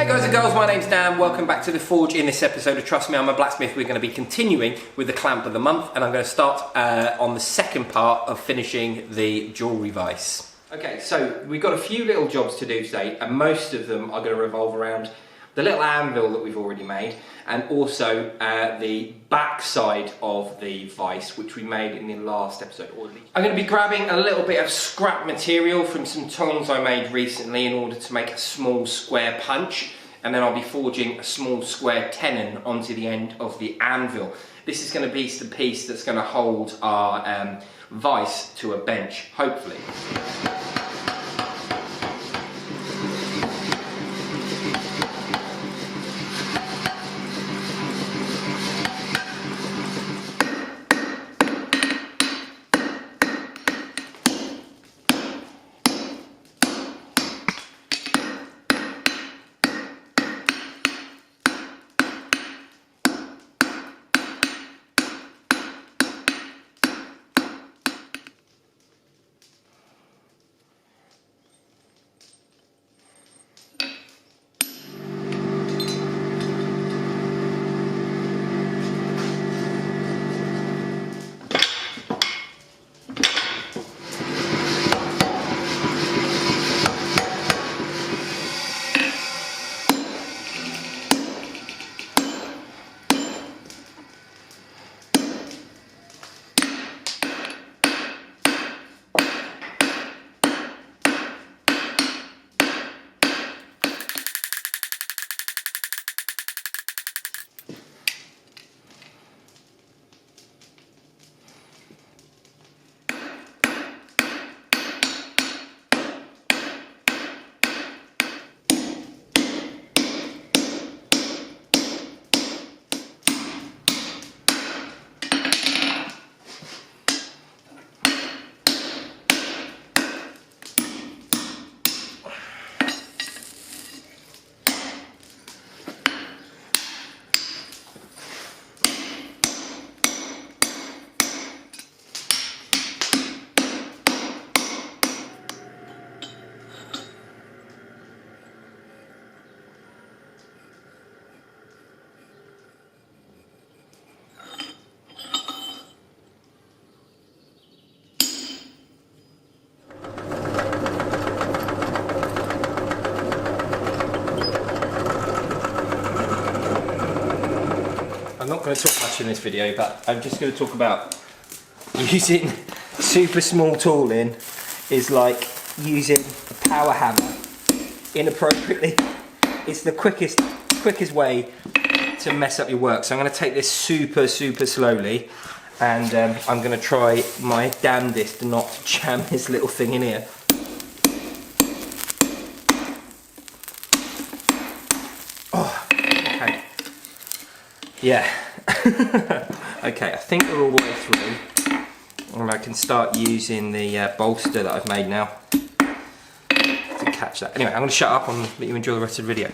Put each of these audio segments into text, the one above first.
Hey guys and girls, my name's Dan. Welcome back to The Forge. In this episode of Trust Me, I'm a Blacksmith, we're going to be continuing with the clamp of the month, and I'm going to start on the second part of finishing the Jewellery Vise. Okay, so we've got a few little jobs to do today, and most of them are going to revolve around the little anvil that we've already made, and also the back side of the vise, which we made in the last episode. I'm going to be grabbing a little bit of scrap material from some tongs I made recently in order to make a small square punch, and then I'll be forging a small square tenon onto the end of the anvil. This is going to be the piece that's going to hold our vise to a bench, hopefully. I'm not going to talk much in this video, but I'm just going to talk about using super small tooling is like using a power hammer inappropriately. It's the quickest way to mess up your work. So I'm going to take this super slowly, and I'm going to try my damnedest to not jam this little thing in here. Oh, okay. Yeah. Okay, I think we're all the way through, and I can start using the bolster that I've made now to catch that. Anyway, I'm going to shut up and let you enjoy the rest of the video.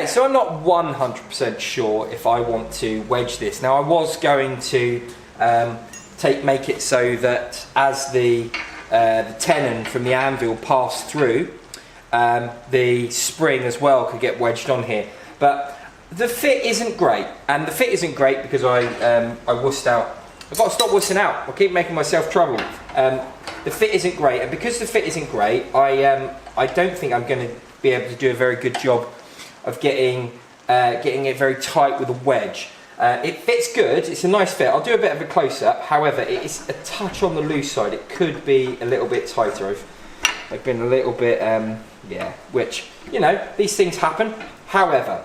Okay, so I'm not 100% sure if I want to wedge this. Now I was going to make it so that as the tenon from the anvil passed through, the spring as well could get wedged on here. But the fit isn't great, and the fit isn't great because I wussed out. I've got to stop wussing out. I keep making myself trouble. The fit isn't great, and because the fit isn't great, I don't think I'm going to be able to do a very good job of getting it very tight with a wedge. It fits good, it's a nice fit. I'll do a bit of a close-up, however it is a touch on the loose side. It could be a little bit tighter. I've been a little bit, yeah, which, you know, these things happen. However,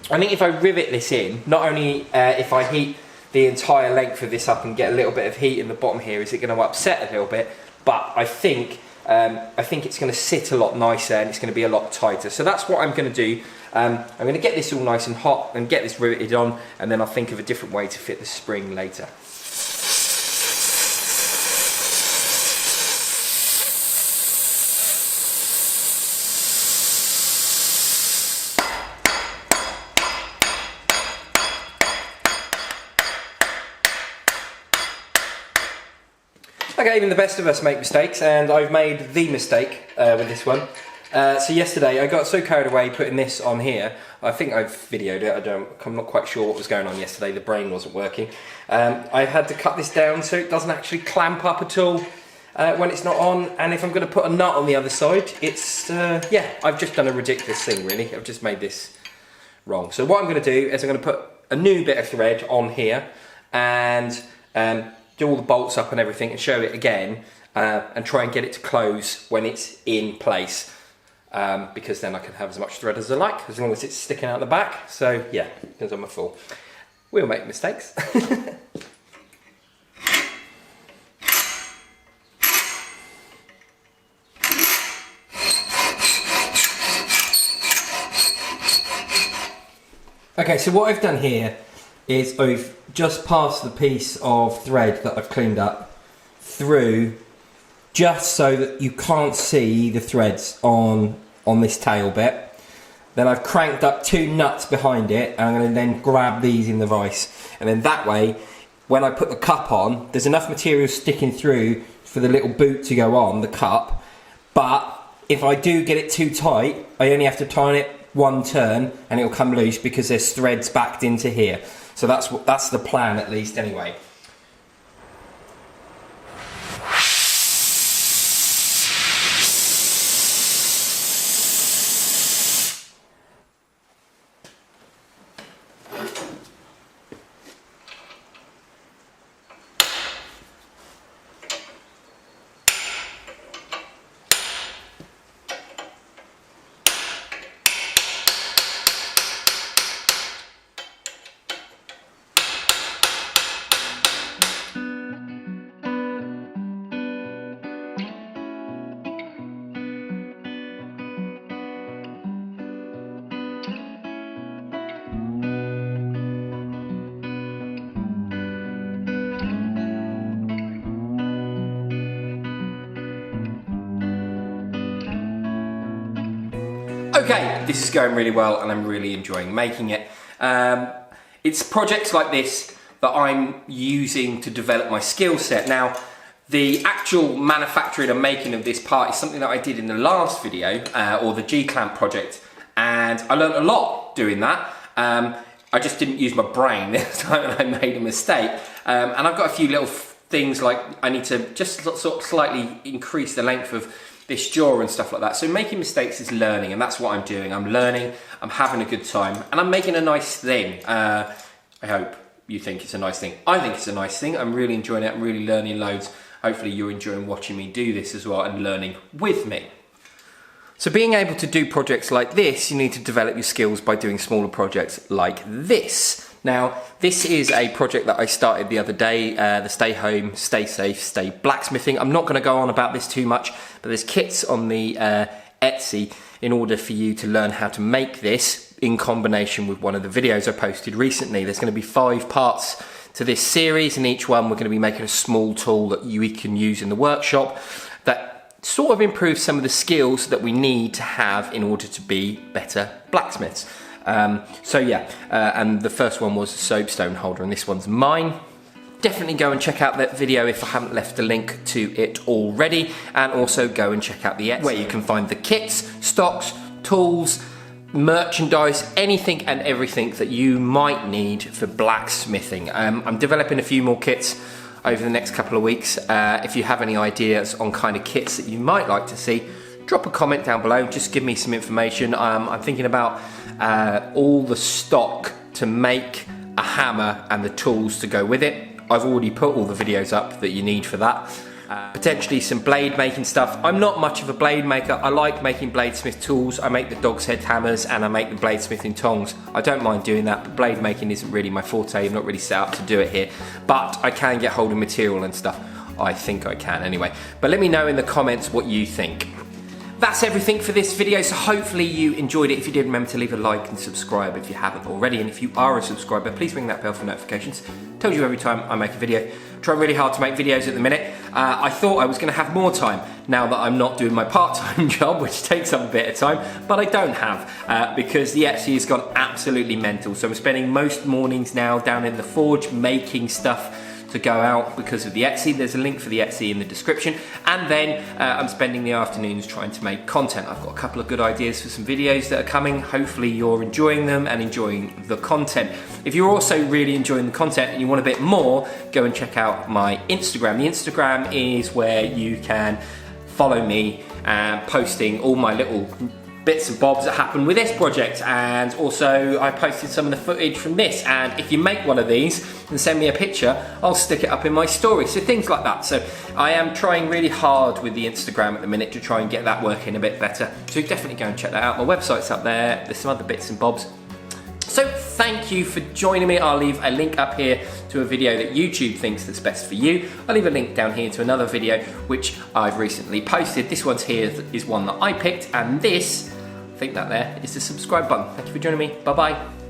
I think if I rivet this in, not only if I heat the entire length of this up and get a little bit of heat in the bottom here, is it going to upset a little bit, but I think it's going to sit a lot nicer and it's going to be a lot tighter. So that's what I'm going to do. I'm going to get this all nice and hot and get this riveted on, and then I'll think of a different way to fit the spring later. Okay, even the best of us make mistakes, and I've made the mistake with this one. So yesterday I got so carried away putting this on here. I think I've videoed it. I'm not quite sure what was going on yesterday. The brain wasn't working. I had to cut this down so it doesn't actually clamp up at all when it's not on. And if I'm going to put a nut on the other side, it's yeah, I've just done a ridiculous thing really. I've just made this wrong. So what I'm going to do is I'm going to put a new bit of thread on here and do all the bolts up and everything and show it again and try and get it to close when it's in place, because then I can have as much thread as I like, as long as it's sticking out the back. So yeah, because I'm a fool. We'll make mistakes. Okay, so what I've done here is I've just passed the piece of thread that I've cleaned up through, just so that you can't see the threads on this tail bit. Then I've cranked up 2 nuts behind it, and I'm going to then grab these in the vise, and then that way when I put the cup on, there's enough material sticking through for the little boot to go on the cup. But if I do get it too tight, I only have to turn it 1 turn and it'll come loose because there's threads backed into here. So that's the plan, at least, anyway. Okay, this is going really well and I'm really enjoying making it. It's projects like this that I'm using to develop my skill set. Now, the actual manufacturing and making of this part is something that I did in the last video, or the G-clamp project, and I learned a lot doing that. I just didn't use my brain this time and I made a mistake. And I've got a few little things like I need to just sort of slightly increase the length of this jaw and stuff like that. So making mistakes is learning, and that's what I'm doing. I'm learning, I'm having a good time, and I'm making a nice thing. I hope you think it's a nice thing. I think it's a nice thing. I'm really enjoying it. I'm really learning loads. Hopefully you're enjoying watching me do this as well and learning with me. So being able to do projects like this, you need to develop your skills by doing smaller projects like this. Now, this is a project that I started the other day, the Stay Home, Stay Safe, Stay Blacksmithing. I'm not going to go on about this too much, but there's kits on the Etsy in order for you to learn how to make this in combination with one of the videos I posted recently. There's going to be 5 parts to this series, and each one we're going to be making a small tool that you can use in the workshop that sort of improves some of the skills that we need to have in order to be better blacksmiths. So yeah, and the first one was a soapstone holder, and this one's mine. Definitely go and check out that video if I haven't left a link to it already, and also go and check out the Etsy, where you can find the kits, stocks, tools, merchandise, anything and everything that you might need for blacksmithing. I'm developing a few more kits over the next couple of weeks. If you have any ideas on kind of kits that you might like to see, drop a comment down below, just give me some information. I'm thinking about all the stock to make a hammer and the tools to go with it. I've already put all the videos up that you need for that. Potentially some blade making stuff. I'm not much of a blade maker. I like making bladesmith tools. I make the dog's head hammers and I make the bladesmithing tongs. I don't mind doing that, but blade making isn't really my forte. I'm not really set up to do it here, but I can get hold of material and stuff. I think I can anyway. But let me know in the comments what you think. That's everything for this video, so hopefully you enjoyed it. If you did, remember to leave a like and subscribe if you haven't already, and if you are a subscriber, please ring that bell for notifications. Tells you every time I make a video. Trying really hard to make videos at the minute. I thought I was going to have more time now that I'm not doing my part-time job, which takes up a bit of time, but I don't have because the Etsy has gone absolutely mental. So I'm spending most mornings now down in the forge making stuff to go out because of the Etsy. There's a link for the Etsy in the description, and then I'm spending the afternoons trying to make content. I've got a couple of good ideas for some videos that are coming. Hopefully you're enjoying them and enjoying the content. If you're also really enjoying the content and you want a bit more, go and check out my Instagram. The Instagram is where you can follow me posting all my little bits and bobs that happen with this project, and also I posted some of the footage from this, and if you make one of these and send me a picture, I'll stick it up in my story, so things like that. So I am trying really hard with the Instagram at the minute to try and get that working a bit better, so definitely go and check that out. My website's up there, there's some other bits and bobs. So thank you for joining me. I'll leave a link up here to a video that YouTube thinks that's best for you. I'll leave a link down here to another video which I've recently posted. This one's here is one that I picked, and this, I think that there is the subscribe button. Thank you for joining me. Bye bye.